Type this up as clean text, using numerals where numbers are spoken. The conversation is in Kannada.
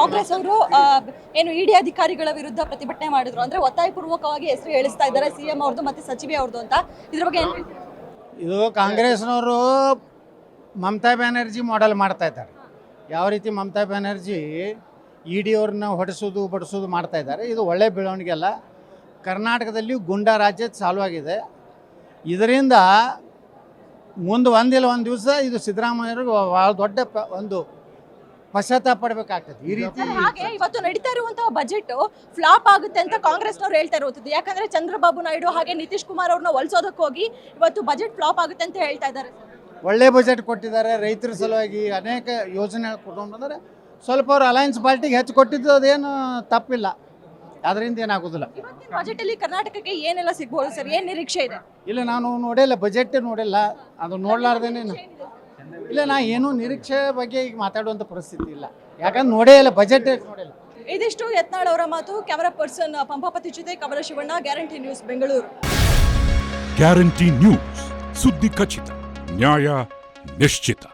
ಕಾಂಗ್ರೆಸ್ ಅವರು ಏನು ಇಡಿ ಅಧಿಕಾರಿಗಳ ವಿರುದ್ಧ ಪ್ರತಿಭಟನೆ ಮಾಡಿದ್ರು, ಅಂದ್ರೆ ಒತ್ತಾಯಪೂರ್ವಕವಾಗಿ ಹೆಸರು ಹೇಳಿಸ್ತಾ ಇದ್ದಾರೆ ಸಿಎಂ ಅವ್ರದ್ದು ಮತ್ತೆ ಸಚಿವೆ ಅವ್ರದ್ದು ಅಂತ. ಇದ್ರ ಬಗ್ಗೆ ಏನು? ಇದು ಕಾಂಗ್ರೆಸ್ನವರು ಮಮತಾ ಬ್ಯಾನರ್ಜಿ ಮಾಡೆಲ್ ಮಾಡ್ತಾ ಇದ್ದಾರೆ. ಯಾವ ರೀತಿ ಮಮತಾ ಬ್ಯಾನರ್ಜಿ ಇ ಡಿ ಅವ್ರನ್ನ ಹೊಡೆಸೋದು ಬಡಿಸೋದು ಮಾಡ್ತಾ ಇದ್ದಾರೆ. ಇದು ಒಳ್ಳೆ ಬೆಳವಣಿಗೆ ಅಲ್ಲ. ಕರ್ನಾಟಕದಲ್ಲಿ ಗುಂಡಾ ರಾಜ್ಯ ಚಾಲುವಾಗಿದೆ. ಇದರಿಂದ ಮುಂದೆ ಒಂದಿಲ್ಲ ಒಂದು ದಿವಸ ಇದು ಸಿದ್ದರಾಮಯ್ಯವ್ರಿಗೆ ಭಾಳ ದೊಡ್ಡ ಒಂದು ಪಶ್ಚಾತ್ತಾಪ ಪಡಬೇಕಾಗ್ತದೆ. ಈ ರೀತಿ ಹಾಗೆ ಇವತ್ತು ನಡೀತಾ ಇರುವಂತಹ ಬಜೆಟ್ ಫ್ಲಾಪ್ ಆಗುತ್ತೆ ಅಂತ ಕಾಂಗ್ರೆಸ್ನವ್ರು ಹೇಳ್ತಾ ಇರುವಂತದ್ದು. ಯಾಕಂದ್ರೆ ಚಂದ್ರಬಾಬು ನಾಯ್ಡು ಹಾಗೆ ನಿತೀಶ್ ಕುಮಾರ್ ಅವ್ರನ್ನ ಒಲಿಸೋದಕ್ಕೆ ಹೋಗಿ ಇವತ್ತು ಬಜೆಟ್ ಫ್ಲಾಪ್ ಆಗುತ್ತೆ ಅಂತ ಹೇಳ್ತಾ ಇದ್ದಾರೆ. ಒಳ್ಳೆ ಬಜೆಟ್ ಕೊಟ್ಟಿದ್ದಾರೆ. ರೈತರ ಸಲುವಾಗಿ ಅನೇಕ ಯೋಜನೆ ಕೊಟ್ಟು ಬಂದರೆ ಸ್ವಲ್ಪ ಅವ್ರು ಅಲಯನ್ಸ್ ಪಾರ್ಟಿಗೆ ಹೆಚ್ಚು ಕೊಟ್ಟಿದ್ದು ಅದೇನು ತಪ್ಪಿಲ್ಲ. ಅದರಿಂದ ಏನಾಗೋದಿಲ್ಲ. ಇವತ್ತಿನ ಬಜೆಟ್ ಅಲ್ಲಿ ಕರ್ನಾಟಕಕ್ಕೆ ಏನೆಲ್ಲ ಸಿಗ್ಬೋದು ಸರ್? ಏನ್ ನಿರೀಕ್ಷೆ ಇದೆ? ಇಲ್ಲ, ನಾನು ನೋಡಿಲ್ಲ, ಬಜೆಟ್ ನೋಡಿಲ್ಲ. ಅದು ನೋಡ್ಲಾರ್ದೇನೆ ಇಲ್ಲ, ನಾ ಏನೂ ನಿರೀಕ್ಷೆ ಬಗ್ಗೆ ಈಗ ಮಾತಾಡುವಂಥ ಪರಿಸ್ಥಿತಿ ಇಲ್ಲ. ಯಾಕಂದ್ರೆ ನೋಡೇ ಇಲ್ಲ, ಬಜೆಟ್ ನೋಡಿಲ್ಲ. ಇದಿಷ್ಟು ಯತ್ನಾಳ್ ಅವರ ಮಾತು. ಕ್ಯಾಮರಾ ಪರ್ಸನ್ ಪಂಪಾಪತಿ ಜೊತೆ Kamala Shivanna, guarantee news, Bengaluru. Guarantee news, ಸುದ್ದಿ ಖಚಿತ, ನ್ಯಾಯ ನಿಶ್ಚಿತ.